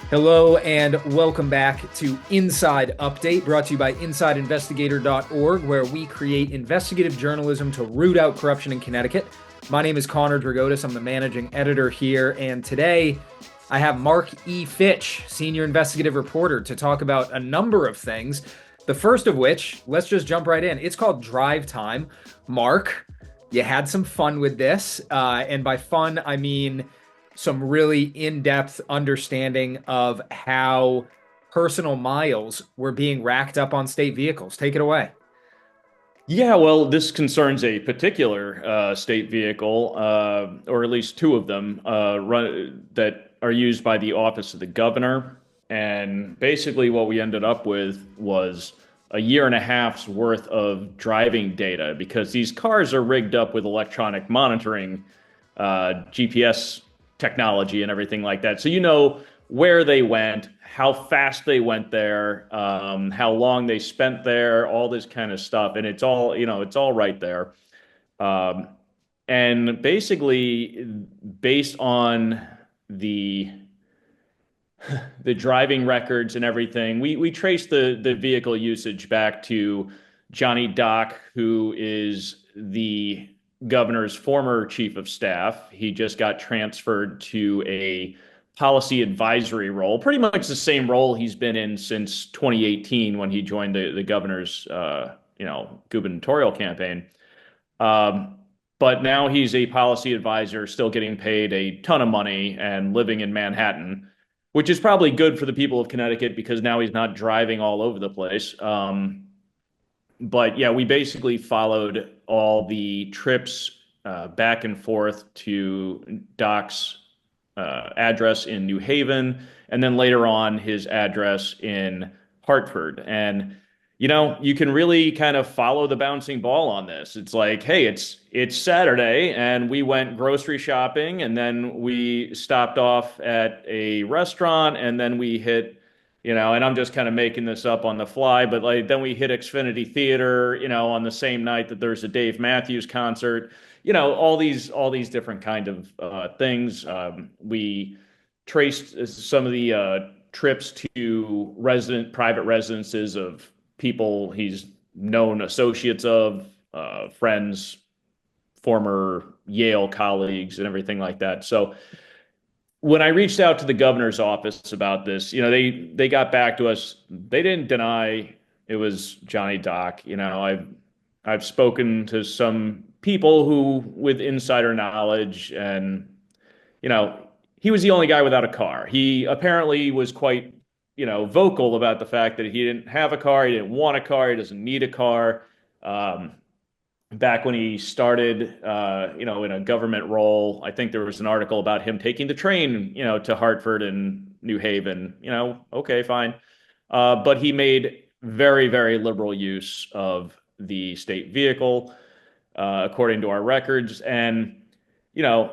Hello and welcome back to Inside Update, brought to you by InsideInvestigator.org, where we create investigative journalism to root out corruption in Connecticut. My name is Connor Dragotis. I'm the managing editor here, and today I have Mark E. Fitch, senior investigative reporter, to talk about a number of things. The first of which, let's just jump right in. It's called Drive Time. Mark, you had some fun with this, and by fun, I mean some really in-depth understanding of how personal miles were being racked up on state vehicles. Take it away. Yeah, well, this concerns a particular state vehicle, or at least two of them, that are used by the office of the governor. And basically, what we ended up with was a year and a half's worth of driving data because these cars are rigged up with electronic monitoring, GPS technology, and everything like that. So you know where they went, how fast they went there, how long they spent there, all this kind of stuff, and it's all right there. Um, and basically, based on the the driving records and everything, we traced the vehicle usage back to Johnny Dock, who is the governor's former chief of staff. He just got transferred to a policy advisory role, pretty much the same role he's been in since 2018 when he joined the governor's gubernatorial campaign. Um, but now he's a policy advisor, still getting paid a ton of money and living in Manhattan, which is probably good for the people of Connecticut because now he's not driving all over the place. But yeah, we basically followed all the trips back and forth to Doc's address in New Haven, and then later on his address in Hartford. And you can really kind of follow the bouncing ball on this. It's like, hey, it's Saturday, and we went grocery shopping, and then we stopped off at a restaurant, and then we hit, and I'm just kind of making this up on the fly, but like then we hit Xfinity Theater, on the same night that there's a Dave Matthews concert. All these different kind of things. We traced some of the trips to private residences of people he's known associates of, friends, former Yale colleagues, and everything like that. So when I reached out to the governor's office about this, they got back to us. They didn't deny it was Johnny Dock. I've spoken to some people who with insider knowledge, and you know he was the only guy without a car. He apparently was quite vocal about the fact that he didn't have a car, he didn't want a car, he doesn't need a car. Um, Back when he started, in a government role, I think there was an article about him taking the train, to Hartford and New Haven. Okay, fine. But he made very, very liberal use of the state vehicle, according to our records. And, you know,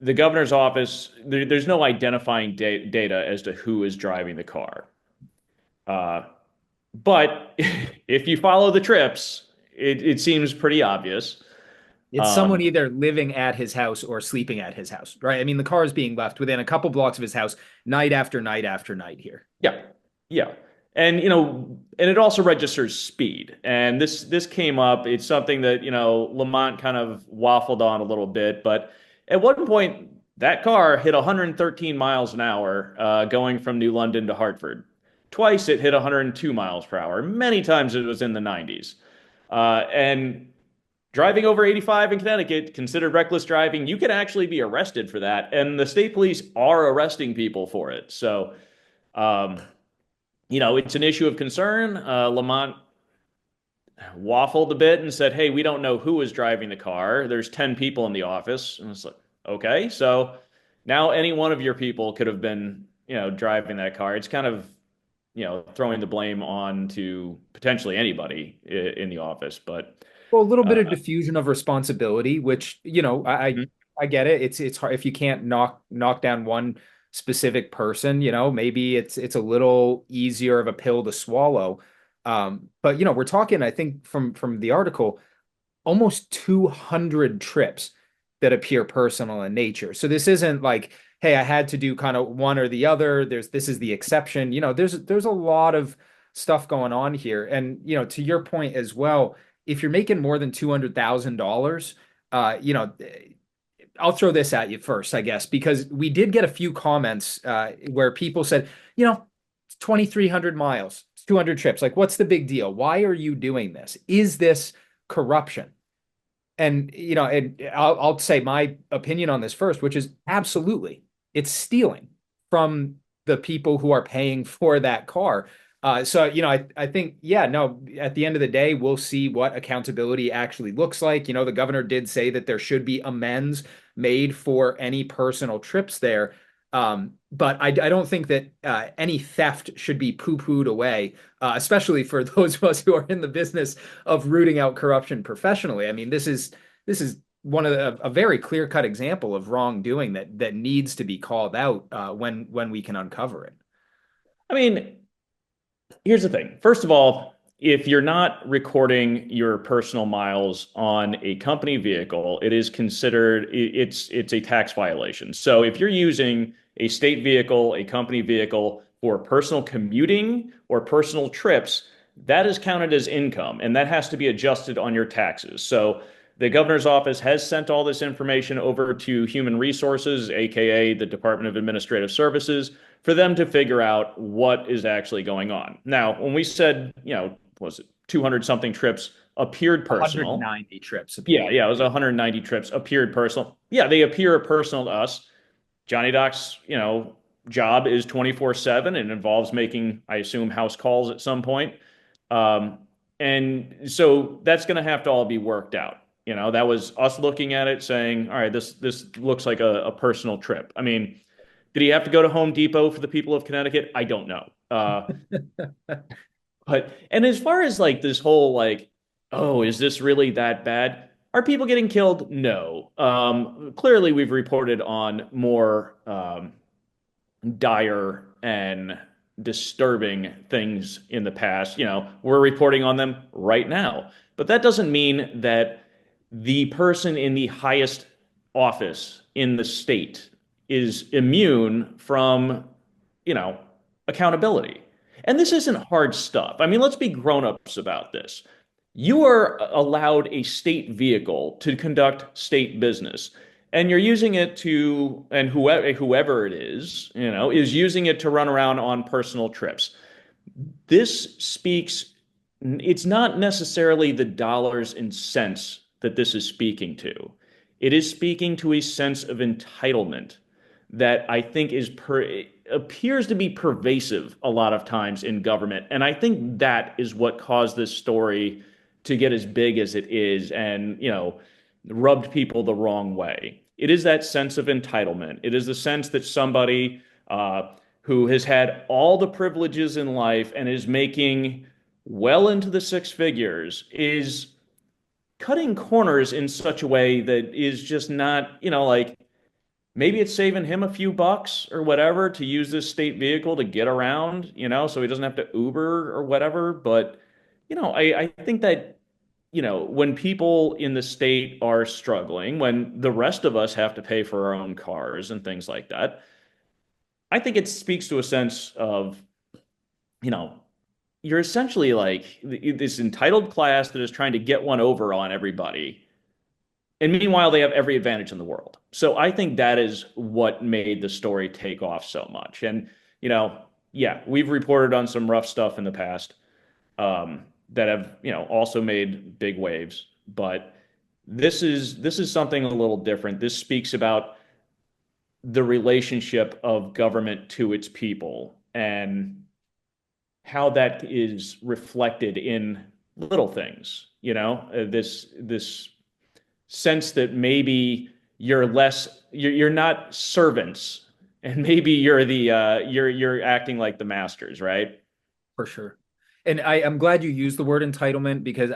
the governor's office, there's no identifying data as to who is driving the car. Uh, but if you follow the trips, it seems pretty obvious. It's someone Um, either living at his house or sleeping at his house, right? I mean, the car is being left within a couple blocks of his house night after night after night here. yeah, yeah, and and it also registers speed. And this came up. It's something that Lamont kind of waffled on a little bit, but at one point that car hit 113 miles an hour going from New London to Hartford. Twice it hit 102 miles per hour. Many times it was in the 90s. And driving over 85 in Connecticut, considered reckless driving, you can actually be arrested for that. And the state police are arresting people for it. So, um, it's an issue of concern. Lamont waffled a bit and said, hey, we don't know who was driving the car. There's 10 people in the office. And it's like, okay, so now any one of your people could have been, driving that car. It's kind of, throwing the blame on to potentially anybody in the office. But Well, a little bit uh, of diffusion of responsibility, which, mhm. I get it. It's hard if you can't knock down one specific person, maybe it's a little easier of a pill to swallow. But we're talking, I think from the article, almost 200 trips that appear personal in nature. So this isn't like hey, I had to do kind of one or the other. This is the exception. There's a lot of stuff going on here. And, to your point as well, if you're making more than $200,000, uh, you know, I'll throw this at you first, I guess, because we did get a few comments where people said, 2,300 miles, 200 trips. Like, what's the big deal? Why are you doing this? Is this corruption? And I'll say my opinion on this first, which is absolutely, it's stealing from the people who are paying for that car. I think, yeah, no, at the end of the day, we'll see what accountability actually looks like. The governor did say that there should be amends made for any personal trips there. But I don't think that any theft should be poo-pooed away, especially for those of us who are in the business of rooting out corruption professionally. I mean, this is one of a very clear-cut example of wrongdoing that needs to be called out when we can uncover it. I mean, here's the thing. First of all, if you're not recording your personal miles on a company vehicle, it is considered it's a tax violation. So if you're using a state vehicle, a company vehicle for personal commuting or personal trips, that is counted as income and that has to be adjusted on your taxes. So the governor's office has sent all this information over to Human Resources, aka the Department of Administrative Services, for them to figure out what is actually going on. Now, when we said, was it 200 something trips appeared personal? 190 trips Yeah, appeared. yeah, it was 190 trips appeared personal. Yeah, they appear personal to us. Johnny Doc's, job is 24/7 and involves making, I assume, house calls at some point. Um, and so that's going to have to all be worked out. That was us looking at it saying, all right, this looks like a personal trip. I mean, did he have to go to Home Depot for the people of Connecticut? I don't know. And as far as like this whole like, oh, is this really that bad? Are people getting killed? No. Clearly, we've reported on more dire and disturbing things in the past. We're reporting on them right now. But that doesn't mean that the person in the highest office in the state is immune from, you know, accountability. And this isn't hard stuff. I mean, let's be grown-ups about this. You are allowed a state vehicle to conduct state business, and you're using it to, and whoever it is using it to run around on personal trips. This speaks, it's not necessarily the dollars and cents that this is speaking to. It is speaking to a sense of entitlement that I think appears to be pervasive a lot of times in government. And I think that is what caused this story to get as big as it is and, rubbed people the wrong way. It is that sense of entitlement. It is the sense that somebody who has had all the privileges in life and is making well into the six figures is cutting corners in such a way that is just not, like maybe it's saving him a few bucks or whatever to use this state vehicle to get around, so he doesn't have to Uber or whatever. But, I think that, when people in the state are struggling, when the rest of us have to pay for our own cars and things like that, I think it speaks to a sense of, you know, you're essentially like this entitled class that is trying to get one over on everybody. And meanwhile, they have every advantage in the world. So I think that is what made the story take off so much. And, yeah, we've reported on some rough stuff in the past that have, also made big waves. But this is something a little different. This speaks about the relationship of government to its people and how that is reflected in little things, this sense that maybe you're not servants and maybe you're acting like the masters, right? For sure. And I'm glad you used the word entitlement because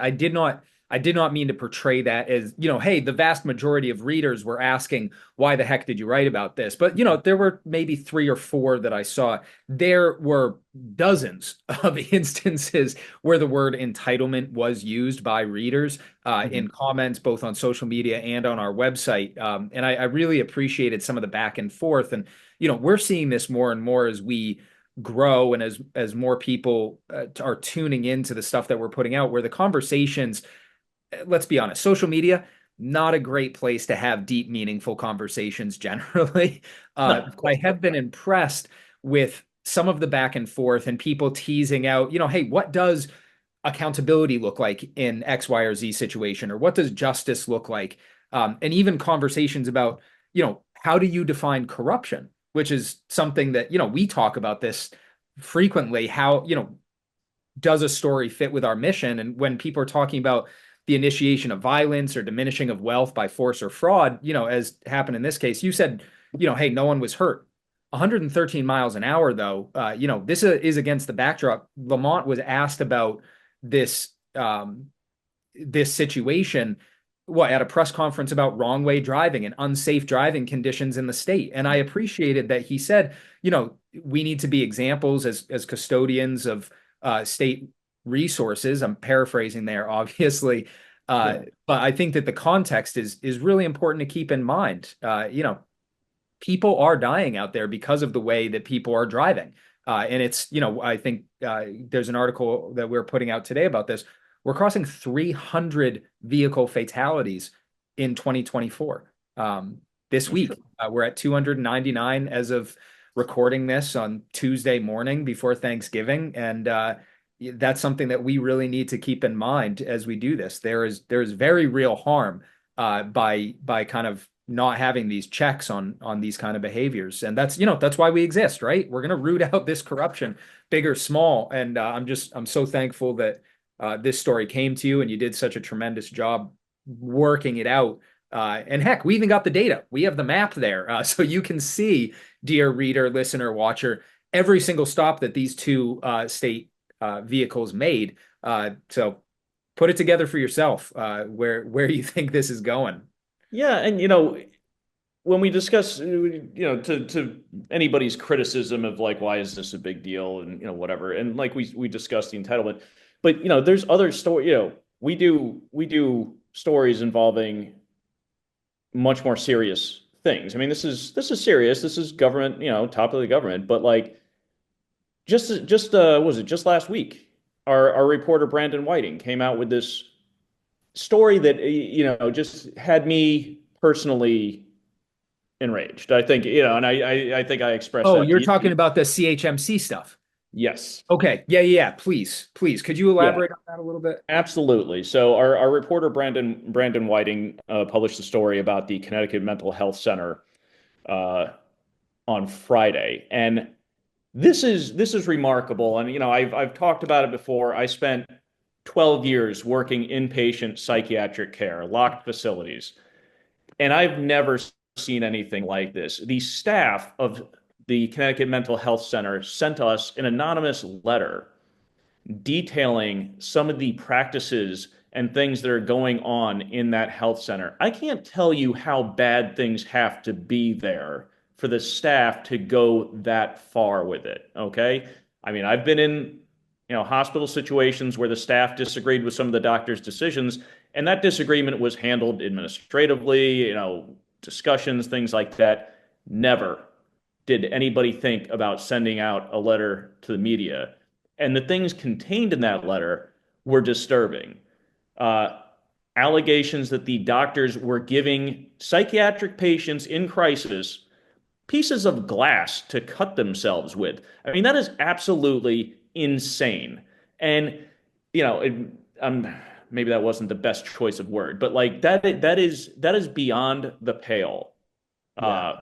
I did not mean to portray that as, hey, the vast majority of readers were asking, why the heck did you write about this? But, there were maybe three or four that I saw. There were dozens of instances where the word entitlement was used by readers in Mhm. comments, both on social media and on our website. And I really appreciated some of the back and forth. And, we're seeing this more and more as we grow and as more people are tuning into the stuff that we're putting out, where the conversations, let's be honest, social media, not a great place to have deep, meaningful conversations generally. No, of I course. have been impressed with some of the back and forth and people teasing out, hey, what does accountability look like in X, Y, or Z situation? Or what does justice look like? And even conversations about, how do you define corruption? Which is something that, we talk about this frequently. How, does a story fit with our mission? And when people are talking about the initiation of violence or diminishing of wealth by force or fraud, as happened in this case, you said, hey, no one was hurt. 113 miles an hour, though, this is against the backdrop. Lamont was asked about this this situation at a press conference about wrong way driving and unsafe driving conditions in the state. And I appreciated that he said, we need to be examples as custodians of state resources. I'm paraphrasing there, obviously. Yeah. But I think that the context is really important to keep in mind. People are dying out there because of the way that people are driving. And it's, I think there's an article that we're putting out today about this. We're crossing 300 vehicle fatalities in 2024. This I'm sure. week, we're at 299 as of recording this on Tuesday morning before Thanksgiving. And that's something that we really need to keep in mind as we do this. There is very real harm by kind of not having these checks on these kind of behaviors. And that's why we exist, right? We're going to root out this corruption, big or small. And I'm so thankful that this story came to you and you did such a tremendous job working it out. And heck, we even got the data. We have the map there. So you can see, dear reader, listener, watcher, every single stop that these two state vehicles made. So put it together for yourself, where you think this is going. Yeah, and when we discuss, to anybody's criticism of like, why is this a big deal, and whatever, and like we discussed the entitlement, but there's other story. We do stories involving much more serious things. I mean, this is serious. This is government, top of the government. But like, what was it just last week? Our reporter Brandon Whiting came out with this story that just had me personally enraged. I think and I think I expressed Oh, that you're to talking you. about the CHMC stuff. Yes. Okay. Yeah, yeah, yeah. Please. Could you Yeah. elaborate on that a little bit? Absolutely. So our reporter Brandon Whiting published a story about the Connecticut Mental Health Center uh, on Friday, and this is remarkable. And I've talked about it before. I spent 12 years working inpatient psychiatric care, locked facilities, and I've never seen anything like this. The staff of the Connecticut Mental Health Center sent us an anonymous letter detailing some of the practices and things that are going on in that health center. I can't tell you how bad things have to be there for the staff to go that far with it. Okay. I mean, I've been in, hospital situations where the staff disagreed with some of the doctor's decisions, and that disagreement was handled administratively, discussions, things like that. Never did anybody think about sending out a letter to the media. And the things contained in that letter were disturbing. Uh, Allegations that the doctors were giving psychiatric patients in crisis pieces of glass to cut themselves with. I mean, that is absolutely insane. And, you know, it, maybe that wasn't the best choice of word, but like that is beyond the pale. Yeah. Uh,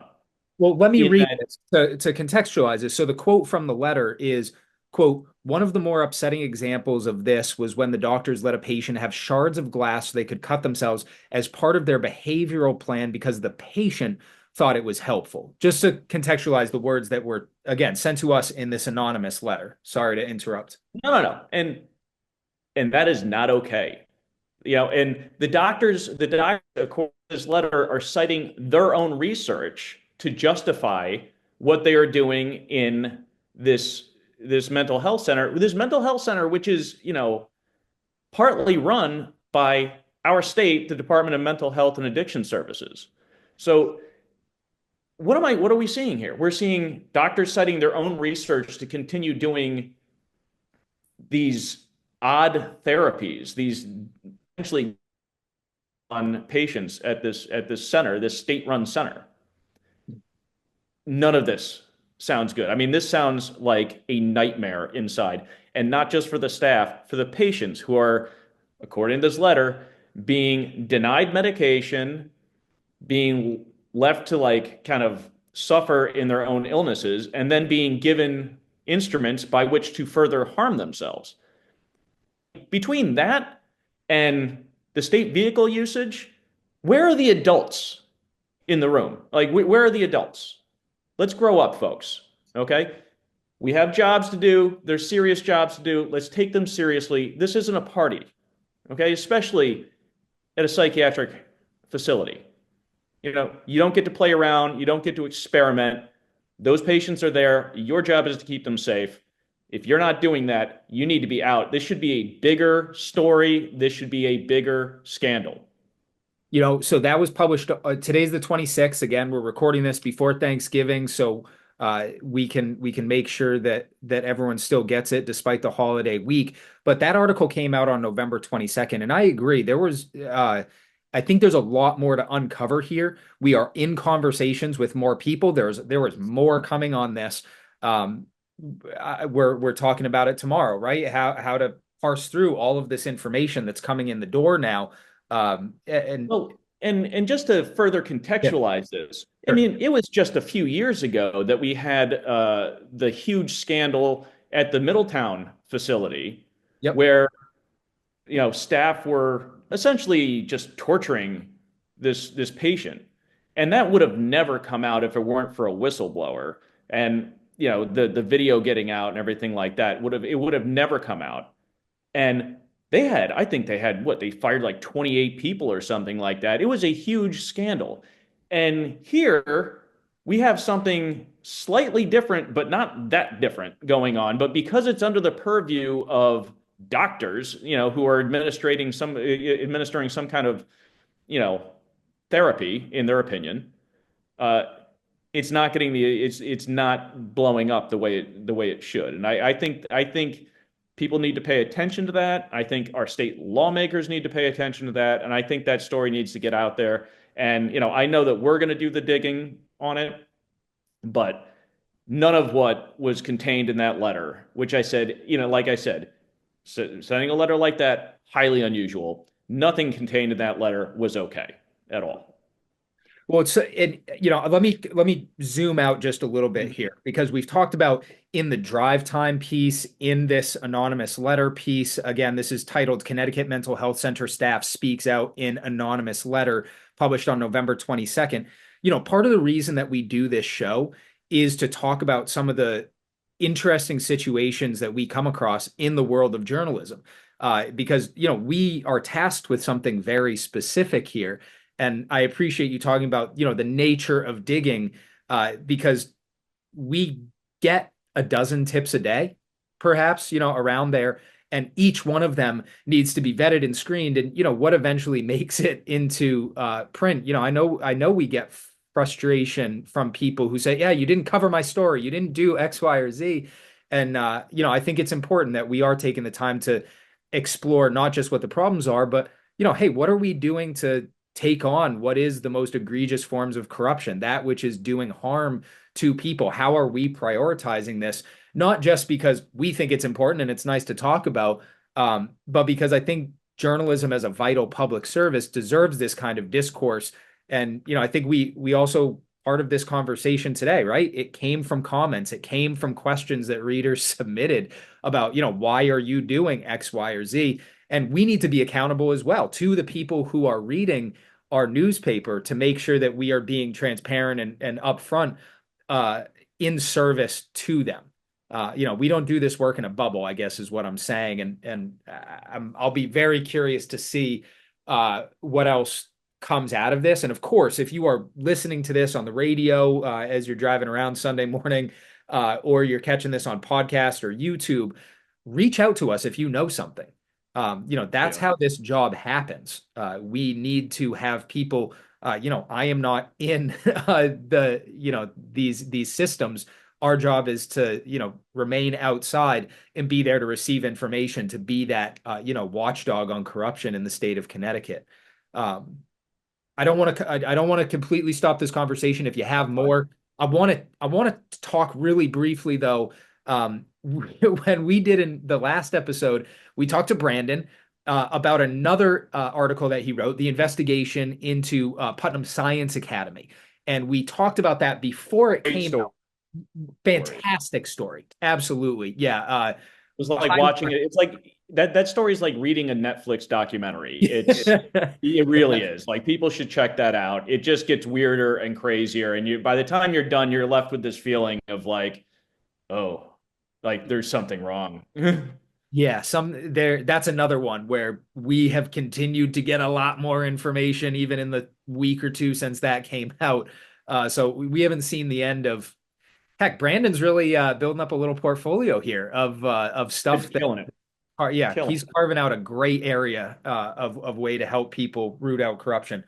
Well, let me in read that, this to contextualize this. So the quote from the letter is, quote, one of the more upsetting examples of this was when the doctors let a patient have shards of glass so they could cut themselves as part of their behavioral plan because the patient thought it was helpful. Just to contextualize the words that were, again, sent to us in this anonymous letter. Sorry to interrupt. no, no, no, and that is not okay. And the doctors, according to this letter, are citing their own research to justify what they are doing in this this mental health center. This mental health center, which is, partly run by our state, the Department of Mental Health and Addiction Services. So what are we seeing here? We're seeing doctors citing their own research to continue doing these odd therapies, these essentially on patients at this center, this state-run center. None of this sounds good. I mean, this sounds like a nightmare inside, and not just for the staff, for the patients who are, according to this letter, being denied medication, being left to like kind of suffer in their own illnesses, and then being given instruments by which to further harm themselves. Between that and the state vehicle usage, where are the adults in the room? Like, where are the adults? Let's grow up, folks. Okay. We have jobs to do. There's serious jobs to do. Let's take them seriously. This isn't a party. Okay. Especially at a psychiatric facility. You don't get to play around. You don't get to experiment. Those patients are there. Your job is to keep them safe. If you're not doing that, you need to be out. This should be a bigger story. This should be a bigger scandal. So that was published. Today's the 26th. Again, we're recording this before Thanksgiving, so we can make sure that everyone still gets it despite the holiday week. But that article came out on November 22nd, and I agree. I think there's a lot more to uncover here. We are in conversations with more people. There was more coming on this. We're talking about it tomorrow, right? How to parse through all of this information that's coming in the door now. And Well, and just to further yeah, contextualize this, I sure. mean, it was just a few years ago that we had the huge scandal at the Middletown facility Yep. where staff were essentially just torturing this patient, and that would have never come out if it weren't for a whistleblower, and the video getting out and everything like that would have never come out. And I think they had what, they fired like 28 people or something like that. It was a huge scandal. And here we have something slightly different, but not that different going on. But because it's under the purview of doctors, who are administering some kind of, you know, therapy, in their opinion, uh, it's not blowing up the way it should. And I think people need to pay attention to that. I think our state lawmakers need to pay attention to that, and I think that story needs to get out there. And I know that we're going to do the digging on it, but none of what was contained in that letter, which I said, like I said, sending a letter like that, highly unusual. Nothing contained in that letter was okay at all. Well, let me zoom out just a little bit here because we've talked about in the drive time piece, in this anonymous letter piece. Again, this is titled Connecticut Mental Health Center Staff Speaks Out in Anonymous Letter, published on November 22nd. Part of the reason that we do this show is to talk about some of the interesting situations that we come across in the world of journalism. Because, we are tasked with something very specific here. And I appreciate you talking about, the nature of digging, because we get a dozen tips a day, perhaps, around there. And each one of them needs to be vetted and screened. And, what eventually makes it into print. I know we get frustration from people who say, yeah, you didn't cover my story. You didn't do X, Y, or Z. And, I think it's important that we are taking the time to explore not just what the problems are, but, hey, what are we doing to take on what is the most egregious forms of corruption, that which is doing harm to people? How are we prioritizing this? Not just because we think it's important and it's nice to talk about, but because I think journalism as a vital public service deserves this kind of discourse. And, I think we also, part of this conversation today, right? It came from comments. It came from questions that readers submitted about, why are you doing X, Y, or Z? And we need to be accountable as well to the people who are reading our newspaper to make sure that we are being transparent and upfront in service to them. We don't do this work in a bubble, I guess is what I'm saying. I'll be very curious to see what else comes out of this. And of course, if you are listening to this on the radio as you're driving around Sunday morning, or you're catching this on podcast or YouTube, reach out to us if you know something. That's how this job happens. We need to have people. I am not in these systems. Our job is to, remain outside and be there to receive information, to be that, watchdog on corruption in the state of Connecticut. I don't want to completely stop this conversation. If you have more, I want to talk really briefly though. When we did in the last episode, we talked to Brandon about another article that he wrote, the investigation into Putnam Science Academy. And we talked about that before it came out. Fantastic story. Absolutely. Yeah. It was like watching it. It's like that story is like reading a Netflix documentary. It really is. Like, people should check that out. It just gets weirder and crazier. And by the time you're done, you're left with this feeling of like, oh, like there's something wrong. Yeah, that's another one where we have continued to get a lot more information even in the week or two since that came out. So we haven't seen the end of. Heck, Brandon's really building up a little portfolio here of stuff. Killing it. He's carving out a great area of way to help people root out corruption.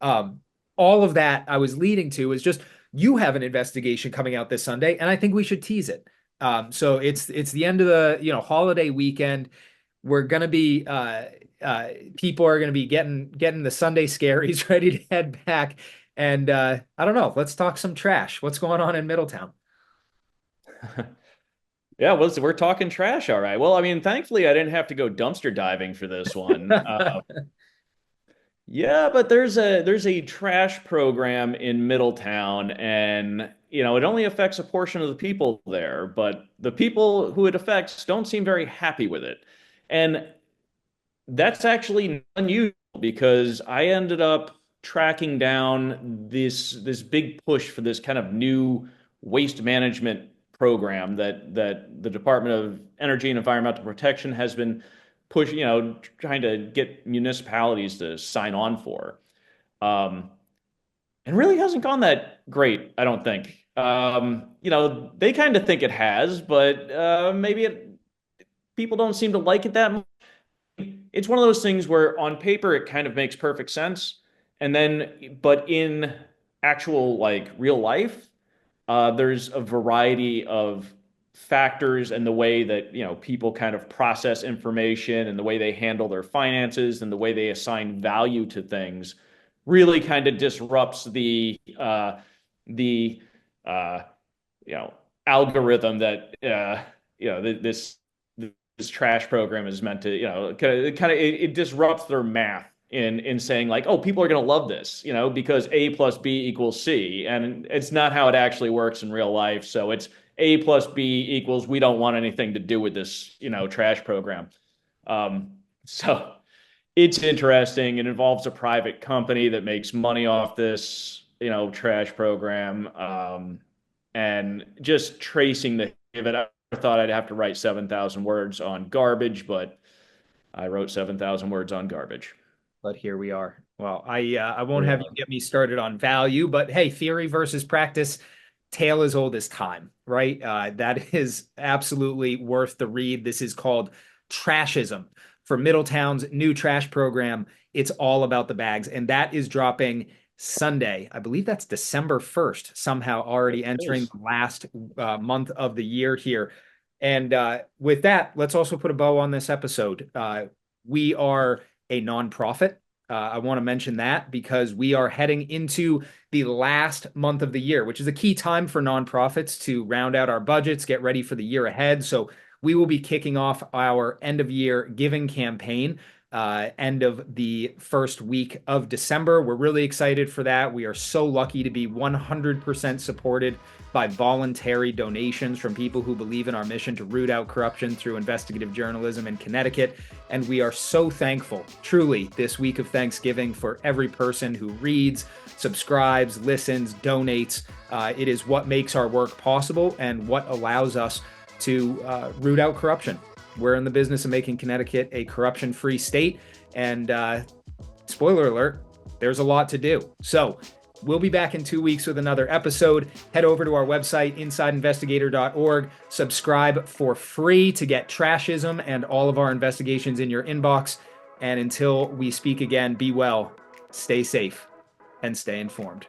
All of that I was leading to is just, you have an investigation coming out this Sunday, and I think we should tease it. So it's the end of the holiday weekend. We're gonna be people are gonna be getting the Sunday scaries ready to head back. And I don't know. Let's talk some trash. What's going on in Middletown? Yeah, well, we're talking trash. All right. Well, I mean, thankfully, I didn't have to go dumpster diving for this one. Yeah, but there's a trash program in Middletown, and it only affects a portion of the people there, but the people who it affects don't seem very happy with it. And that's actually unusual, because I ended up tracking down this big push for this kind of new waste management program that the Department of Energy and Environmental Protection has been pushing, trying to get municipalities to sign on for. And really hasn't gone that great, I don't think. They kind of think it has, but people don't seem to like it that much. It's one of those things where on paper it kind of makes perfect sense, but in actual like real life, there's a variety of factors and the way that people kind of process information and the way they handle their finances and the way they assign value to things really kind of disrupts the algorithm that this trash program is meant to it disrupts their math in saying like, oh, people are going to love this, because A plus B equals C. And it's not how it actually works in real life. So it's A plus B equals, we don't want anything to do with this, trash program. So it's interesting. It involves a private company that makes money off this, trash program. And just tracing the of it, I thought I'd have to write 7,000 words on garbage, but I wrote 7,000 words on garbage. But here we are. Well, I won't have you get me started on value, but hey, theory versus practice, tale as old as time, right? That is absolutely worth the read. This is called Trashism for Middletown's new trash program. It's all about the bags, and that is dropping Sunday. I believe that's December 1st, somehow already entering the last month of the year here. And with that, let's also put a bow on this episode. We are a nonprofit. I want to mention that because we are heading into the last month of the year, which is a key time for nonprofits to round out our budgets, get ready for the year ahead. So we will be kicking off our end of year giving campaign, end of the first week of December. We're really excited for that. We are so lucky to be 100% supported by voluntary donations from people who believe in our mission to root out corruption through investigative journalism in Connecticut. And we are so thankful, truly, this week of Thanksgiving for every person who reads, subscribes, listens, donates. It is what makes our work possible and what allows us to root out corruption. We're in the business of making Connecticut a corruption-free state, and spoiler alert, there's a lot to do. So we'll be back in 2 weeks with another episode. Head over to our website, insideinvestigator.org. Subscribe for free to get Trashism and all of our investigations in your inbox. And until we speak again, be well, stay safe, and stay informed.